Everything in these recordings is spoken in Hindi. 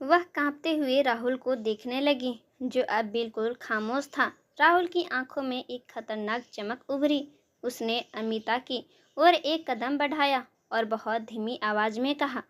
वह कांपते हुए राहुल को देखने लगी, जो अब बिल्कुल खामोश था। राहुल की आंखों में एक खतरनाक चमक उभरी। उसने अमिता की ओर एक कदम बढ़ाया और बहुत धीमी आवाज में कहा।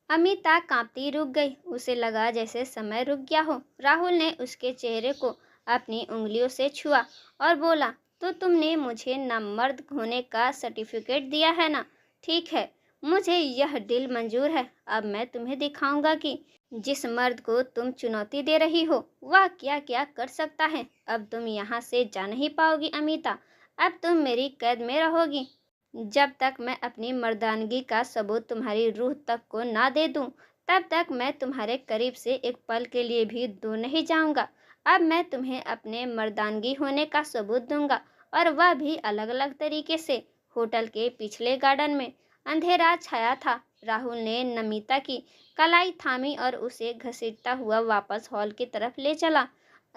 अमिता कांपती रुक गई। उसे लगा जैसे समय रुक गया हो। राहुल ने उसके चेहरे को अपनी उंगलियों से छुआ और बोला, तो तुमने मुझे नामर्द होने का सर्टिफिकेट दिया है ना? ठीक है, मुझे यह डील मंजूर है। अब मैं तुम्हें दिखाऊंगा कि जिस मर्द को तुम चुनौती दे रही हो वह क्या क्या कर सकता है। अब तुम यहाँ से जा नहीं पाओगी अमिता। अब तुम मेरी कैद में रहोगी। जब तक मैं अपनी मर्दानगी का सबूत तुम्हारी रूह तक को ना दे दूं, तब तक मैं तुम्हारे करीब से एक पल के लिए भी दूर नहीं जाऊंगा। अब मैं तुम्हें अपने मर्दानगी होने का सबूत दूंगा, और वह भी अलग अलग तरीके से। होटल के पिछले गार्डन में अंधेरा छाया था। राहुल ने नमिता की कलाई थामी और उसे घसीटता हुआ वापस हॉल की तरफ ले चला।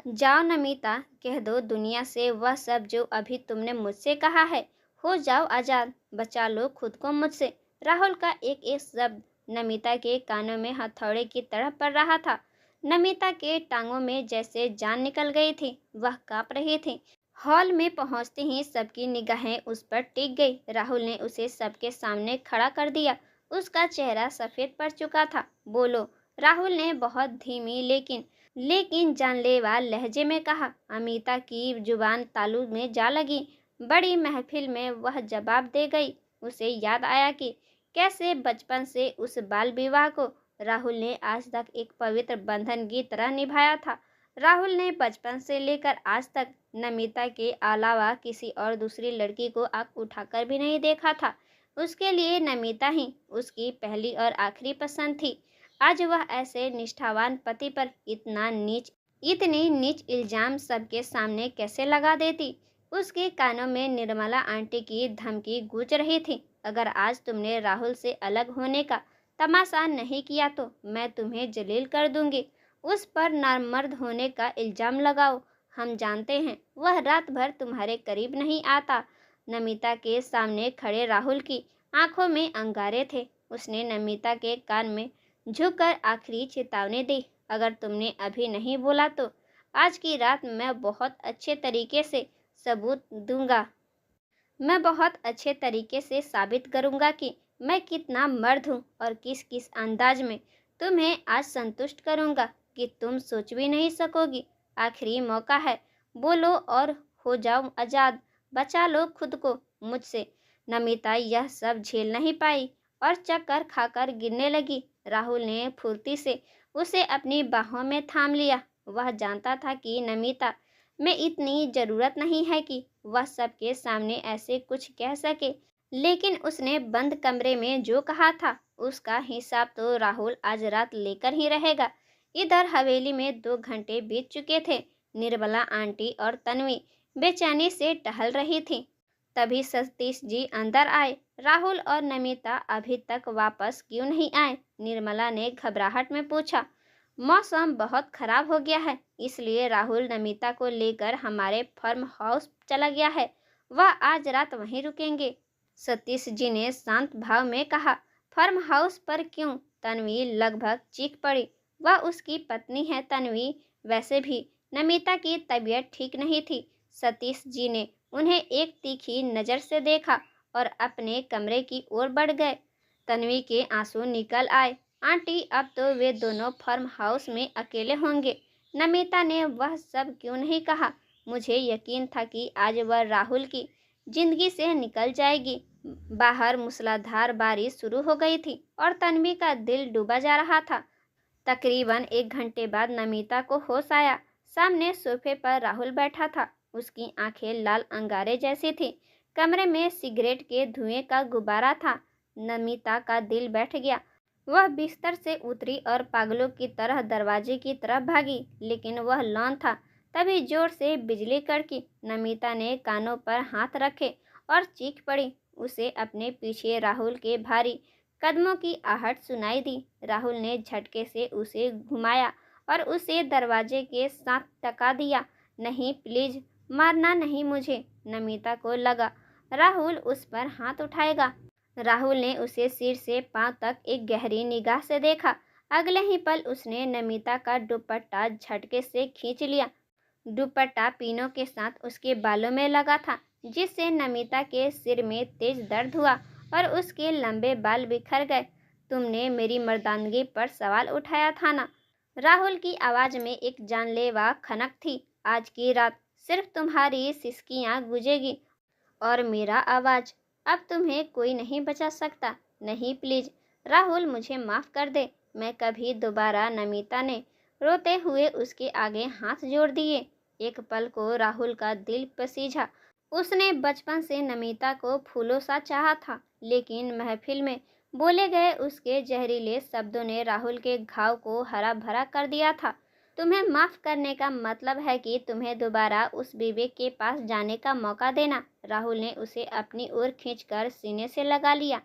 जाओ नमिता, कह दो दुनिया से वह सब जो अभी तुमने मुझसे कहा है। हो जाओ आजाद, बचा लो खुद को मुझसे। राहुल का एक एक शब्द नमिता के कानों में हथौड़े की तरह पड़ रहा था। नमिता के टांगों में जैसे जान निकल गई थी। वह कांप रही थी। हॉल में पहुंचते ही सबकी निगाहें उस पर टिक गई। राहुल ने उसे सबके सामने खड़ा कर दिया। उसका चेहरा सफेद पड़ चुका था। बोलो, राहुल ने बहुत धीमी लेकिन जानलेवा लहजे में कहा। अमिता की जुबान तालू में जा लगी। बड़ी महफिल में वह जवाब दे गई। उसे याद आया कि कैसे बचपन से उस बाल विवाह को राहुल ने आज तक एक पवित्र बंधन की तरह निभाया था। राहुल ने बचपन से लेकर आज तक नमिता के अलावा किसी और दूसरी लड़की को आंख उठाकर भी नहीं देखा था। उसके लिए नमिता ही उसकी पहली और आखिरी पसंद थी। आज वह ऐसे निष्ठावान पति पर इतनी नीच इल्जाम सबके सामने कैसे लगा देती? उसके कानों में निर्मला आंटी की धमकी गूंज रही थी। अगर आज तुमने राहुल से अलग होने का तमाशा नहीं किया तो मैं तुम्हें जलील कर दूंगी। उस पर नामर्द होने का इल्जाम लगाओ। हम जानते हैं वह रात भर तुम्हारे करीब नहीं आता। नमिता के सामने खड़े राहुल की आंखों में अंगारे थे। उसने नमिता के कान में झुककर आखिरी चेतावनी दी। अगर तुमने अभी नहीं बोला तो आज की रात मैं बहुत अच्छे तरीके से सबूत दूंगा। मैं बहुत अच्छे तरीके से साबित करूंगा कि मैं कितना मर्द हूँ और किस किस अंदाज में तुम्हें आज संतुष्ट करूंगा कि तुम सोच भी नहीं सकोगी। आखिरी मौका है, बोलो और हो जाओ आजाद। बचा लो खुद को मुझसे। नमिता यह सब झेल नहीं पाई और चक्कर खाकर गिरने लगी। राहुल ने फुर्ती से उसे अपनी बाहों में थाम लिया। वह जानता था कि नमिता में इतनी जरूरत नहीं है कि वह सबके सामने ऐसे कुछ कह सके, लेकिन उसने बंद कमरे में जो कहा था उसका हिसाब तो राहुल आज रात लेकर ही रहेगा। इधर हवेली में 2 घंटे बीत चुके थे। निर्मला आंटी और तन्वी बेचैनी से टहल रही थी। तभी सतीश जी अंदर आए। राहुल और नमिता अभी तक वापस क्यों नहीं आए? निर्मला ने घबराहट में पूछा। मौसम बहुत खराब हो गया है, इसलिए राहुल नमिता को लेकर हमारे फार्म हाउस चला गया है। वह आज रात वहीं रुकेंगे। सतीश जी ने शांत भाव में कहा। फार्म हाउस पर क्यों? तन्वी लगभग चीख पड़ी। वह उसकी पत्नी है तन्वी। वैसे भी नमिता की तबीयत ठीक नहीं थी। सतीश जी ने उन्हें एक तीखी नज़र से देखा और अपने कमरे की ओर बढ़ गए। तन्वी के आंसू निकल आए। आंटी, अब तो वे दोनों फार्म हाउस में अकेले होंगे। नमिता ने वह सब क्यों नहीं कहा? मुझे यकीन था कि आज वह राहुल की जिंदगी से निकल जाएगी। बाहर मूसलाधार बारिश शुरू हो गई थी और तन्वी का दिल डूबा जा रहा था। तकरीबन 1 घंटे बाद नमिता को होश आया। सामने सोफे पर राहुल बैठा था। उसकी आंखें लाल अंगारे जैसी थी। कमरे में सिगरेट के धुएं का गुब्बारा था। नमिता का दिल बैठ गया। वह बिस्तर से उतरी और पागलों की तरह दरवाजे की तरफ भागी, लेकिन वह लॉन था। तभी जोर से बिजली कड़की। नमिता ने कानों पर हाथ रखे और चीख पड़ी। उसे अपने पीछे राहुल के भारी कदमों की आहट सुनाई दी। राहुल ने झटके से उसे घुमाया और उसे दरवाजे के साथ टका दिया। नहीं, प्लीज मारना नहीं मुझे। नमिता को लगा राहुल उस पर हाथ उठाएगा। राहुल ने उसे सिर से पांव तक एक गहरी निगाह से देखा। अगले ही पल उसने नमिता का दुपट्टा झटके से खींच लिया। दुपट्टा पीनों के साथ उसके बालों में लगा था, जिससे नमिता के सिर में तेज दर्द हुआ और उसके लंबे बाल बिखर गए। तुमने मेरी मर्दानगी पर सवाल उठाया था ना? राहुल की आवाज में एक जानलेवा खनक थी। आज की रात सिर्फ तुम्हारी सिसकियां गूंजेगी और मेरा आवाज। अब तुम्हें कोई नहीं बचा सकता। नहीं, प्लीज राहुल, मुझे माफ कर दे। मैं कभी दोबारा। नमिता ने रोते हुए उसके आगे हाथ जोड़ दिए। एक पल को राहुल का दिल पसीजा। उसने बचपन से नमिता को फूलों सा चाहा था, लेकिन महफिल में बोले गए उसके जहरीले शब्दों ने राहुल के घाव को हरा भरा कर दिया था। तुम्हें माफ करने का मतलब है कि तुम्हें दोबारा उस विवेक के पास जाने का मौका देना। राहुल ने उसे अपनी ओर खींचकर सीने से लगा लिया।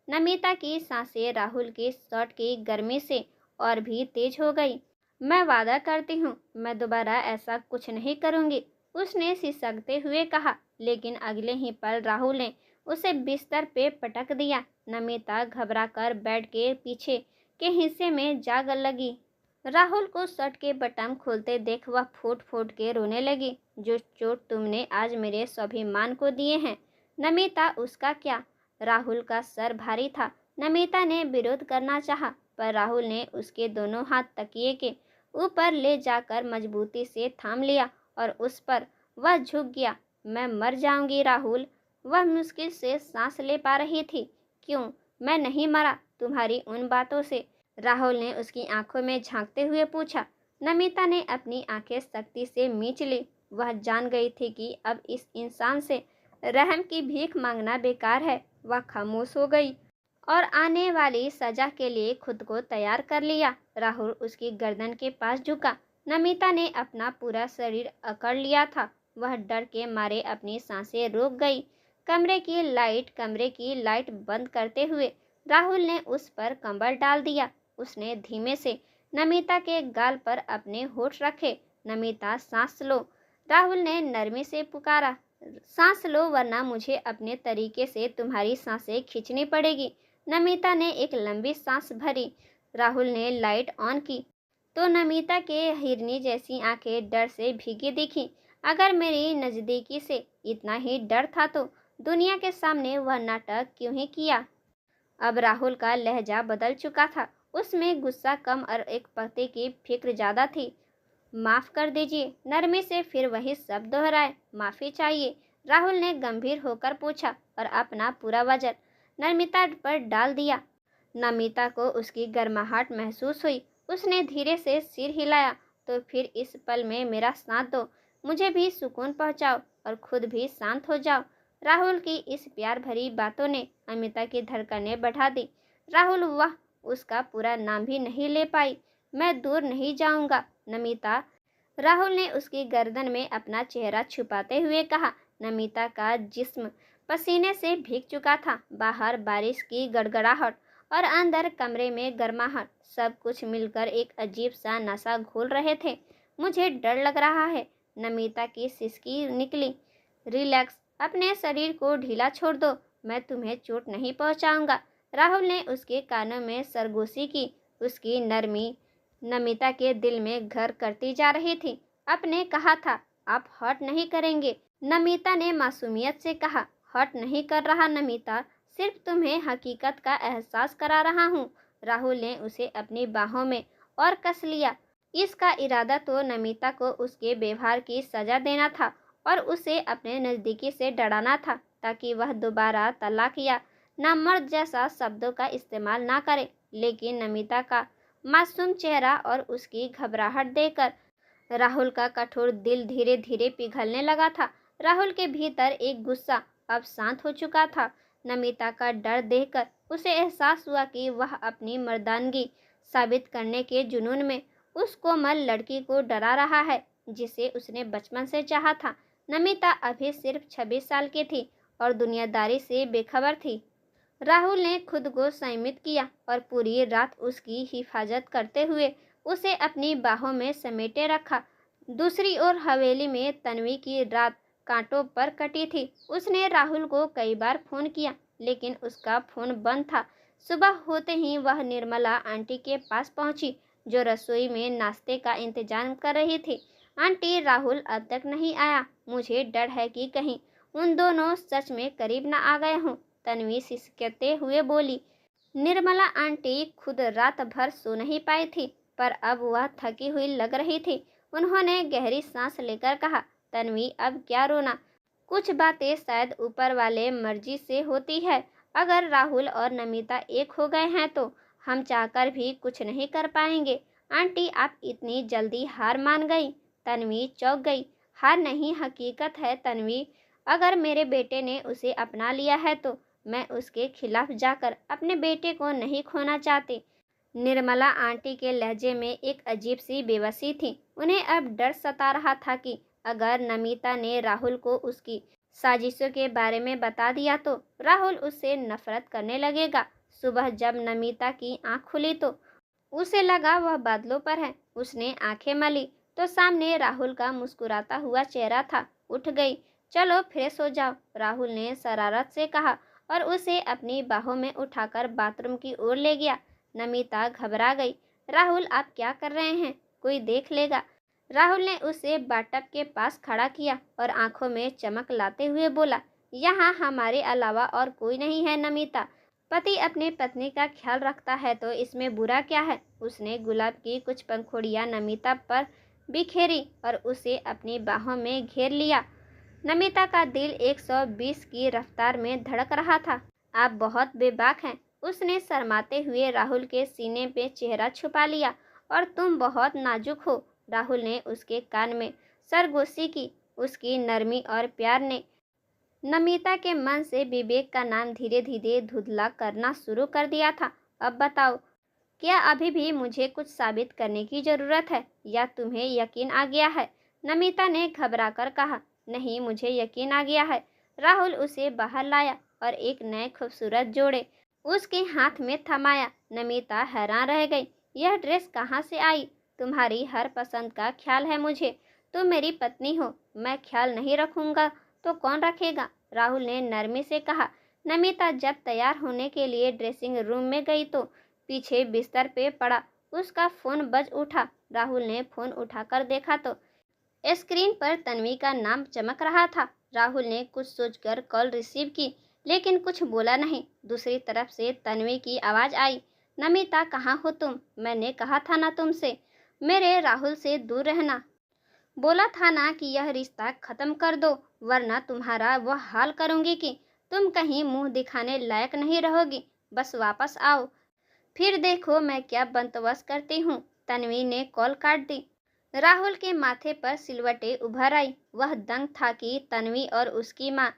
नमिता की सांसें राहुल के शर्ट की गर्मी से और भी तेज हो गई। मैं वादा करती हूँ, मैं दोबारा ऐसा कुछ नहीं करूँगी, उसने सिसकते हुए कहा। लेकिन अगले ही पल राहुल ने उसे बिस्तर पे पटक दिया। नमिता घबराकर बेड के पीछे के हिस्से में जाग लगी। राहुल को शर्ट के बटन खोलते देख वह फूट फूट के रोने लगी। जो चोट तुमने आज मेरे स्वाभिमान को दिए हैं। नमिता, उसका क्या? राहुल का सर भारी था। नमिता ने विरोध करना चाहा, पर राहुल ने उसके दोनों हाथ तकिए के ऊपर ले जाकर मजबूती से थाम लिया और उस पर वह झुक गया। मैं मर जाऊंगी राहुल, वह मुश्किल से सांस ले पा रही थी। क्यों? मैं नहीं मरा तुम्हारी उन बातों से, राहुल ने उसकी आंखों में झांकते हुए पूछा। नमिता ने अपनी आंखें सख्ती से मींच ली। वह जान गई थी कि अब इस इंसान से रहम की भीख मांगना बेकार है। वह खामोश हो गई और आने वाली सजा के लिए खुद को तैयार कर लिया। राहुल उसकी गर्दन के पास झुका। नमिता ने अपना पूरा शरीर अकड़ लिया था। वह डर के मारे अपनी सांसें रोक गई। कमरे की लाइट बंद करते हुए राहुल ने उस पर कंबल डाल दिया। उसने धीमे से नमिता के गाल पर अपने होठ रखे। नमिता, सांस लो, राहुल ने नरमी से पुकारा। सांस लो, वरना मुझे अपने तरीके से तुम्हारी सांसें खींचनी पड़ेगी। नमिता ने एक लंबी सांस भरी। राहुल ने लाइट ऑन की तो नमिता के हिरनी जैसी आंखें डर से भीगी दिखी। अगर मेरी नजदीकी से इतना ही डर था तो दुनिया के सामने वह नाटक क्यों ही किया? अब राहुल का लहजा बदल चुका था। उसमें गुस्सा कम और एक पति की फिक्र ज्यादा थी। माफ कर दीजिए, नरमी से फिर वही शब्द दोहराए। माफी चाहिए? राहुल ने गंभीर होकर पूछा और अपना पूरा वजन नमिता पर डाल दिया। नमिता को उसकी गर्माहट महसूस हुई। उसने धीरे से सिर हिलाया। तो फिर इस पल में मेरा साथ दो, मुझे भी सुकून पहुंचाओ और खुद भी शांत हो जाओ। राहुल की इस प्यार भरी बातों ने अमिता की धड़कनें बढ़ा दी। राहुल, वह उसका पूरा नाम भी नहीं ले पाई। मैं दूर नहीं जाऊंगा नमिता, राहुल ने उसकी गर्दन में अपना चेहरा छुपाते हुए कहा। नमिता का जिस्म पसीने से भीग चुका था। बाहर बारिश की गड़गड़ाहट और अंदर कमरे में गर्माहट, सब कुछ मिलकर एक अजीब सा नशा घोल रहे थे। मुझे डर लग रहा है, नमिता की सिसकी निकली। रिलैक्स, अपने शरीर को ढीला छोड़ दो, मैं तुम्हें चोट नहीं पहुंचाऊंगा। राहुल ने उसके कानों में सरगोशी की। उसकी नरमी नमिता के दिल में घर करती जा रही थी। आपने कहा था आप हर्ट नहीं करेंगे, नमिता ने मासूमियत से कहा। हर्ट नहीं कर रहा नमिता, सिर्फ तुम्हें हकीकत का एहसास करा रहा हूँ। राहुल ने उसे अपनी बाहों में और कस लिया। इसका इरादा तो नमिता को उसके व्यवहार की सजा देना था और उसे अपने नज़दीकी से डराना था, ताकि वह दोबारा तलाक या नामर्द जैसा शब्दों का इस्तेमाल ना करे। लेकिन नमिता का मासूम चेहरा और उसकी घबराहट देखकर राहुल का कठोर दिल धीरे धीरे पिघलने लगा था। राहुल के भीतर एक गुस्सा अब शांत हो चुका था। नमिता का डर देखकर उसे एहसास हुआ कि वह अपनी मर्दानगी साबित करने के जुनून में उस कोमल लड़की को डरा रहा है जिसे उसने बचपन से चाहा था। नमिता अभी सिर्फ 26 साल की थी और दुनियादारी से बेखबर थी। राहुल ने खुद को संयमित किया और पूरी रात उसकी हिफाजत करते हुए उसे अपनी बाहों में समेटे रखा। दूसरी ओर हवेली में तन्वी की रात कांटों पर कटी थी। उसने राहुल को कई बार फोन किया, लेकिन उसका फोन बंद था। सुबह होते ही वह निर्मला आंटी के पास पहुंची, जो रसोई में नाश्ते का इंतजाम कर रही थी। आंटी, राहुल अब तक नहीं आया। मुझे डर है कि कहीं उन दोनों सच में करीब न आ गए हों, तन्वी सिसकते हुए बोली। निर्मला आंटी खुद रात भर सो नहीं पाई थी, पर अब वह थकी हुई लग रही थी। उन्होंने गहरी सांस लेकर कहा, तन्वी, अब क्या रोना। कुछ बातें शायद ऊपर वाले मर्जी से होती है। अगर राहुल और नमिता एक हो गए हैं तो हम चाहकर भी कुछ नहीं कर पाएंगे। आंटी, आप इतनी जल्दी हार मान गई। तन्वी चौंक गई। हार नहीं, हकीकत है तन्वी। अगर मेरे बेटे ने उसे अपना लिया है तो मैं उसके खिलाफ जाकर अपने बेटे को नहीं खोना चाहती। निर्मला आंटी के लहजे में एक अजीब सी बेबसी थी। उन्हें अब डर सता रहा था कि अगर नमिता ने राहुल को उसकी साजिशों के बारे में बता दिया तो राहुल उससे नफरत करने लगेगा। सुबह जब नमिता की आंख खुली तो उसे लगा वह बादलों पर है। उसने आंखें मली तो सामने राहुल का मुस्कुराता हुआ चेहरा था। उठ गई। चलो फ्रेश हो जाओ, राहुल ने शरारत से कहा और उसे अपनी बाहों में उठाकर बाथरूम की ओर ले गया। नमिता घबरा गई। राहुल, आप क्या कर रहे हैं? कोई देख लेगा। राहुल ने उसे बाथटब के पास खड़ा किया और आंखों में चमक लाते हुए बोला, यहाँ हमारे अलावा और कोई नहीं है नमिता। पति अपनी पत्नी का ख्याल रखता है तो इसमें बुरा क्या है। उसने गुलाब की कुछ पंखुड़ियां नमिता पर बिखेरी और उसे अपनी बाहों में घेर लिया। नमिता का दिल 120 की रफ्तार में धड़क रहा था। आप बहुत बेबाक हैं। उसने शर्माते हुए राहुल के सीने पे चेहरा छुपा लिया। और तुम बहुत नाजुक हो। राहुल ने उसके कान में सरगोशी की। उसकी नरमी और प्यार ने नमिता के मन से विवेक का नाम धीरे धीरे धुंधला करना शुरू कर दिया था। अब बताओ, क्या अभी भी मुझे कुछ साबित करने की जरूरत है या तुम्हें यकीन आ गया है? नमिता ने घबराकर कहा। नहीं, मुझे यकीन आ गया है। राहुल उसे बाहर लाया और एक नए खूबसूरत जोड़े उसके हाथ में थमाया। नमिता हैरान रह गई। यह ड्रेस कहाँ से आई? तुम्हारी हर पसंद का ख्याल है मुझे। तुम मेरी पत्नी हो। मैं ख्याल नहीं रखूंगा तो कौन रखेगा? राहुल ने नरमी से कहा। नमिता जब तैयार होने के लिए ड्रेसिंग रूम में गई तो पीछे बिस्तर पे पड़ा उसका फोन बज उठा। राहुल ने फोन उठाकर देखा तो स्क्रीन पर तन्वी का नाम चमक रहा था। राहुल ने कुछ सोचकर कॉल रिसीव की, लेकिन कुछ बोला नहीं। दूसरी तरफ से तन्वी की आवाज आई। नमिता, कहाँ हो तुम? मैंने कहा था ना तुमसे मेरे राहुल से दूर रहना। बोला था ना कि यह रिश्ता खत्म कर दो, वरना तुम्हारा वह हाल करूंगी कि तुम कहीं मुंह दिखाने लायक नहीं रहोगी। बस वापस आओ, फिर देखो मैं क्या बंदोबस्त करती हूँ। तन्वी ने कॉल काट दी। राहुल के माथे पर सिलवटें उभर आई। वह दंग था कि तन्वी और उसकी माँ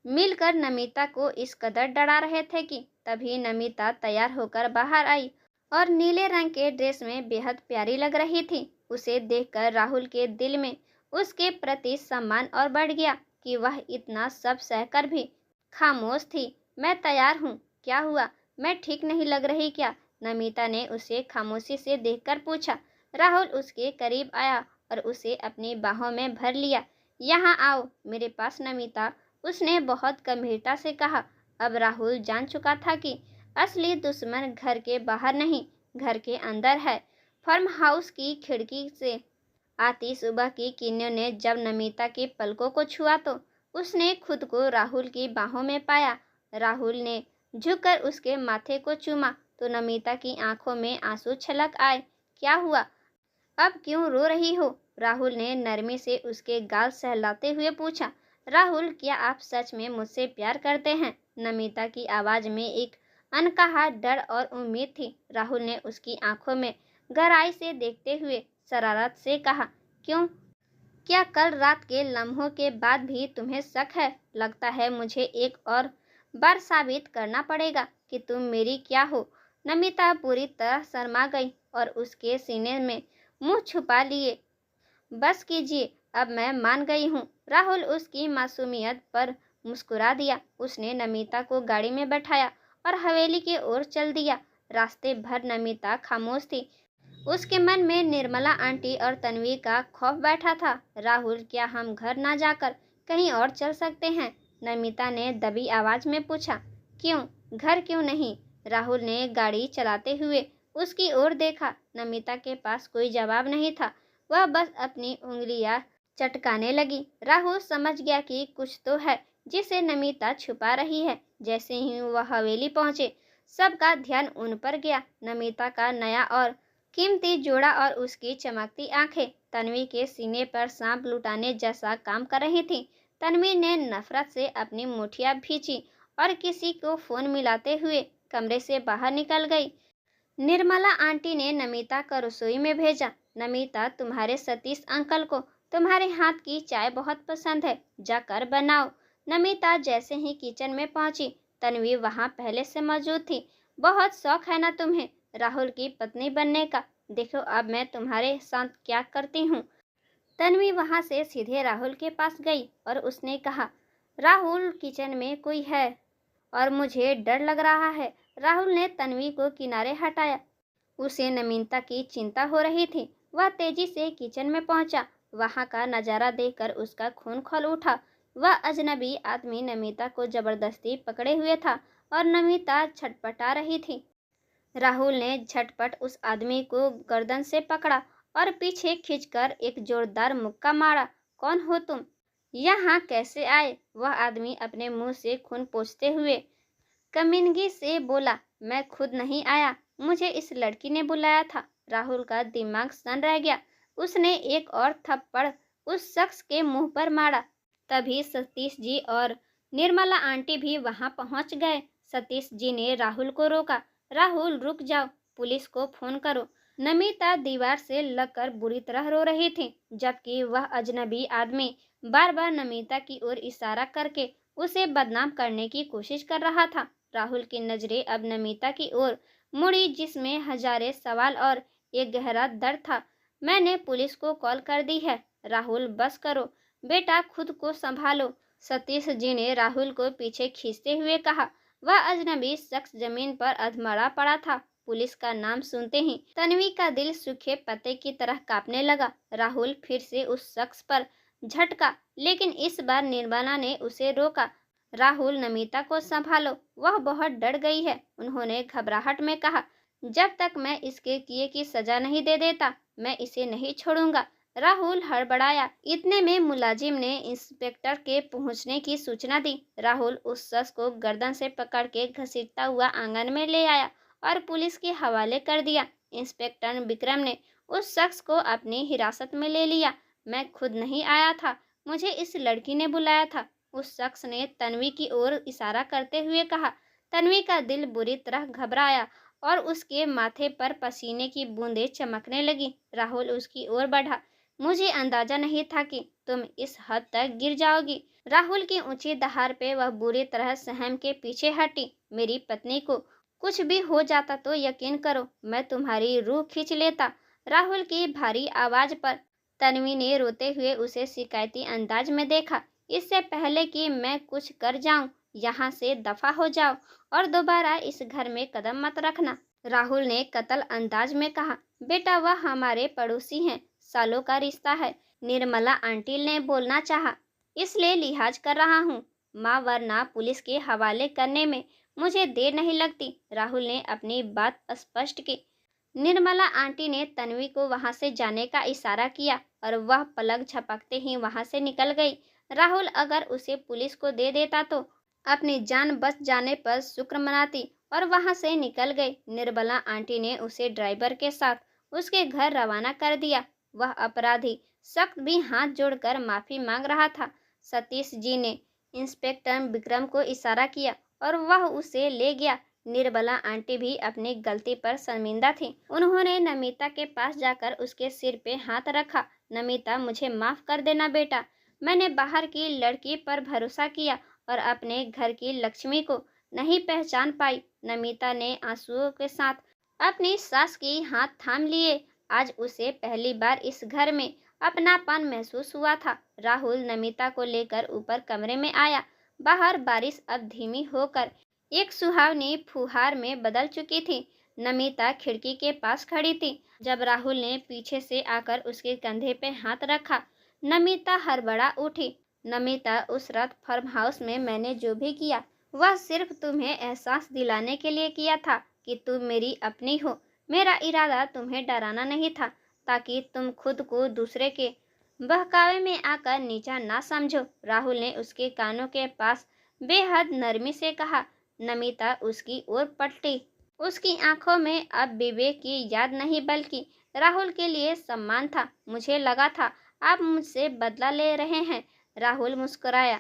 मिलकर नमिता को इस कदर डरा रहे थे कि तभी नमिता तैयार होकर बाहर आई और नीले रंग के ड्रेस में बेहद प्यारी लग रही थी। उसे देखकर राहुल के दिल में उसके प्रति सम्मान और बढ़ गया कि वह इतना सब सहकर भी खामोश थी। मैं तैयार हूँ। क्या हुआ? मैं ठीक नहीं लग रही क्या? नमिता ने उसे खामोशी से देखकर पूछा। राहुल उसके करीब आया और उसे अपनी बाहों में भर लिया। यहाँ आओ मेरे पास नमिता, उसने बहुत गंभीरता से कहा। अब राहुल जान चुका था कि असली दुश्मन घर के बाहर नहीं, घर के अंदर है। फार्म हाउस की खिड़की से आती सुबह की किरणों ने जब नमिता की पलकों को छुआ तो उसने खुद को राहुल की बाहों में पाया। राहुल ने झुककर उसके माथे को चूमा तो नमिता की आंखों में आंसू छलक आए। क्या हुआ? अब क्यों रो रही हो? राहुल ने नरमी से उसके गाल सहलाते हुए पूछा। राहुल, क्या आप सच में मुझसे प्यार करते हैं? नमिता की आवाज में एक अनकहा डर और उम्मीद थी। राहुल ने उसकी आंखों में गहराई से देखते हुए शरारत से कहा। क्यों? क्या कल रात के लम्हों के बाद भी तुम्हें शक है? लगता है मुझे एक और बार साबित करना पड़ेगा कि तुम मेरी क्या हो। नमिता पूरी तरह शर्मा गई और उसके सीने में मुंह छुपा लिए। बस कीजिए, अब मैं मान गई हूँ। राहुल उसकी मासूमियत पर मुस्कुरा दिया। उसने नमिता को गाड़ी में बैठाया और हवेली की ओर चल दिया। रास्ते भर नमिता खामोश थी। उसके मन में निर्मला आंटी और तन्वी का खौफ बैठा था। राहुल, क्या हम घर ना जाकर कहीं और चल सकते हैं? नमिता ने दबी आवाज में पूछा। क्यों? घर क्यों नहीं? राहुल ने गाड़ी चलाते हुए उसकी ओर देखा। नमिता के पास कोई जवाब नहीं था, वह बस अपनी उंगलियां चटकाने लगी। राहुल समझ गया कि कुछ तो है जिसे नमिता छुपा रही है। जैसे ही वह हवेली पहुंचे, सबका ध्यान उन पर गया। नमिता का नया और कीमती जोड़ा और उसकी चमकती आंखें तन्वी के सीने पर सांप लुटाने जैसा काम कर रही थी। तन्वी ने नफरत से अपनी मुठियां भींची और किसी को फोन मिलाते हुए कमरे से बाहर निकल गई। निर्मला आंटी ने नमिता को रसोई में भेजा। नमिता, तुम्हारे सतीश अंकल को तुम्हारे हाथ की चाय बहुत पसंद है, जाकर बनाओ। नमिता जैसे ही किचन में पहुंची, तन्वी वहां पहले से मौजूद थी। बहुत शौक है ना तुम्हें राहुल की पत्नी बनने का? देखो अब मैं तुम्हारे साथ क्या करती हूँ। तन्वी वहां से सीधे राहुल के पास गई और उसने कहा, राहुल किचन में कोई है और मुझे डर लग रहा है। राहुल ने तन्वी को किनारे हटाया। उसे नमिता की चिंता हो रही थी। वह तेजी से किचन में पहुंचा। वहां का नजारा देखकर उसका खून खौल उठा। वह अजनबी आदमी नमिता को जबरदस्ती पकड़े हुए था और नमिता छटपटा रही थी। राहुल ने झटपट उस आदमी को गर्दन से पकड़ा और पीछे खींचकर एक जोरदार मुक्का मारा। कौन हो तुम? यहाँ कैसे आए? वह आदमी अपने मुंह से खून पोंछते हुए कमीनगी से बोला, मैं खुद नहीं आया, मुझे इस लड़की ने बुलाया था। राहुल का दिमाग सन रह गया। उसने एक और थप्पड़ उस शख्स के मुंह पर मारा। तभी सतीश जी और निर्मला आंटी भी वहां पहुंच गए। सतीश जी ने राहुल को रोका। राहुल रुक जाओ, पुलिस को फोन करो। नमिता दीवार से लगकर बुरी तरह रो रही थी, जबकि वह अजनबी आदमी बार बार नमिता की ओर इशारा करके उसे बदनाम करने की कोशिश कर रहा था। राहुल की नजरें अब नमिता की ओर मुड़ी, जिसमें हजारे सवाल और एक गहरा दर्द था। मैंने पुलिस को कॉल कर दी है। राहुल बस करो बेटा, खुद को संभालो। सतीश जी ने राहुल को पीछे खींचते हुए कहा। वह अजनबी शख्स जमीन पर अधमरा पड़ा था। पुलिस का नाम सुनते ही तन्वी का दिल सूखे पत्ते की तरह कांपने लगा। राहुल फिर से उस शख्स पर झटका, लेकिन इस बार निर्मला ने उसे रोका। राहुल, नमिता को संभालो, वह बहुत डर गई है। उन्होंने घबराहट में कहा, जब तक मैं इसके किए की सजा नहीं दे देता, मैं इसे नहीं छोड़ूंगा। राहुल हड़बड़ाया। इतने में मुलाजिम ने इंस्पेक्टर के पहुंचने की सूचना दी। राहुल उस शख्स को गर्दन से पकड़ के घसीटता हुआ आंगन में ले आया और पुलिस के हवाले कर दिया। इंस्पेक्टर विक्रम ने उस शख्स को अपनी हिरासत में ले लिया। मैं खुद नहीं आया था, मुझे इस लड़की ने बुलाया था, उस शख्स ने तन्वी की ओर इशारा करते हुए कहा। तन्वी का दिल बुरी तरह घबराया और उसके माथे पर पसीने की बूंदें चमकने लगी। राहुल उसकी ओर बढ़ा। मुझे अंदाजा नहीं था कि तुम इस हद तक गिर जाओगी। राहुल की ऊंची दहाड़ पे वह बुरी तरह सहम के पीछे हटी। मेरी पत्नी को कुछ भी हो जाता तो यकीन करो मैं तुम्हारी रूह खींच लेता। राहुल की भारी आवाज पर तन्वी ने रोते हुए उसे शिकायती अंदाज में देखा। इससे पहले कि मैं कुछ कर जाऊं, यहाँ से दफा हो जाओ और दोबारा इस घर में कदम मत रखना। राहुल ने कत्ल अंदाज में कहा। बेटा, वह हमारे पड़ोसी हैं, सालों का रिश्ता है। निर्मला आंटी ने बोलना चाहा, इसलिए लिहाज कर रहा हूँ माँ, वरना पुलिस के हवाले करने में मुझे देर नहीं लगती। राहुल ने अपनी बात स्पष्ट की। निर्मला आंटी ने तन्वी को वहां से जाने का इशारा किया और वह पलक झपकते ही वहां से निकल गई। राहुल अगर उसे पुलिस को दे देता तो अपनी जान बच जाने पर शुक्र मनाती और वहां से निकल गई। निर्मला आंटी ने उसे ड्राइवर के साथ उसके घर रवाना कर दिया। वह अपराधी सख्त भी हाथ जोड़कर माफी मांग रहा था। सतीश जी ने इंस्पेक्टर विक्रम को इशारा किया और वह उसे ले गया। निर्मला आंटी भी अपनी गलती पर शर्मिंदा थी। उन्होंने नमिता के पास जाकर उसके सिर पे हाथ रखा। नमिता, मुझे माफ कर देना बेटा, मैंने बाहर की लड़की पर भरोसा किया और अपने घर की लक्ष्मी को नहीं पहचान पाई। नमिता ने आंसुओं के साथ अपनी सास की हाथ थाम लिए। आज उसे पहली बार इस घर में अपनापन महसूस हुआ था। राहुल नमिता को लेकर ऊपर कमरे में आया। बाहर बारिश अब धीमी होकर एक सुहावनी फुहार में बदल चुकी थी। नमिता खिड़की के पास खड़ी थी जब राहुल ने पीछे से आकर उसके कंधे पे हाथ रखा। नमिता हड़बड़ा उठी। नमिता, उस रात फार्म हाउस में मैंने जो भी किया वह सिर्फ तुम्हें एहसास दिलाने के लिए किया था कि तुम मेरी अपनी हो। मेरा इरादा तुम्हें डराना नहीं था, ताकि तुम खुद को दूसरे के बहकावे में आकर नीचा ना समझो। राहुल ने उसके कानों के पास बेहद नरमी से कहा। नमिता उसकी ओर पलटी। उसकी आंखों में अब विवेक की याद नहीं बल्कि राहुल के लिए सम्मान था। मुझे लगा था आप मुझसे बदला ले रहे हैं। राहुल मुस्कुराया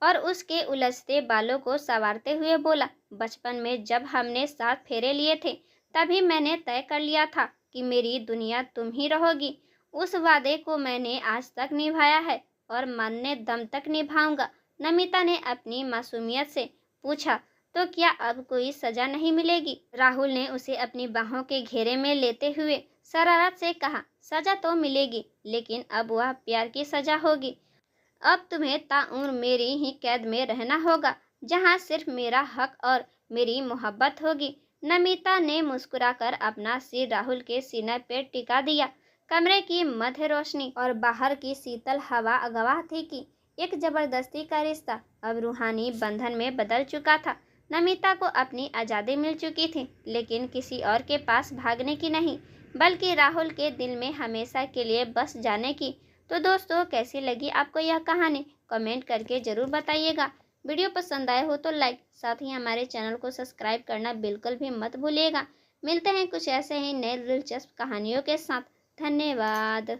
और उसके उलझते बालों को संवारते हुए बोला, बचपन में जब हमने साथ फेरे लिए थे, तभी मैंने तय कर लिया था कि मेरी दुनिया तुम ही रहोगी। उस वादे को मैंने आज तक निभाया है और मरने दम तक निभाऊंगा। नमिता ने अपनी मासूमियत से पूछा, तो क्या अब कोई सजा नहीं मिलेगी? राहुल ने उसे अपनी बाहों के घेरे में लेते हुए शरारत से कहा, सजा तो मिलेगी, लेकिन अब वह प्यार की सजा होगी। अब तुम्हें ताउम्र मेरी ही कैद में रहना होगा, जहाँ सिर्फ मेरा हक और मेरी मोहब्बत होगी। नमिता ने मुस्कुराकर अपना सिर राहुल के सीने पर टिका दिया। कमरे की मध्य रोशनी और बाहर की शीतल हवा गवाह थी कि एक जबरदस्ती का रिश्ता अब रूहानी बंधन में बदल चुका था। नमिता को अपनी आज़ादी मिल चुकी थी, लेकिन किसी और के पास भागने की नहीं, बल्कि राहुल के दिल में हमेशा के लिए बस जाने की। तो दोस्तों, कैसी लगी आपको यह कहानी? कमेंट करके ज़रूर बताइएगा। वीडियो पसंद आए हो तो लाइक, साथ ही हमारे चैनल को सब्सक्राइब करना बिल्कुल भी मत भूलिएगा। मिलते हैं कुछ ऐसे ही नए दिलचस्प कहानियों के साथ। धन्यवाद।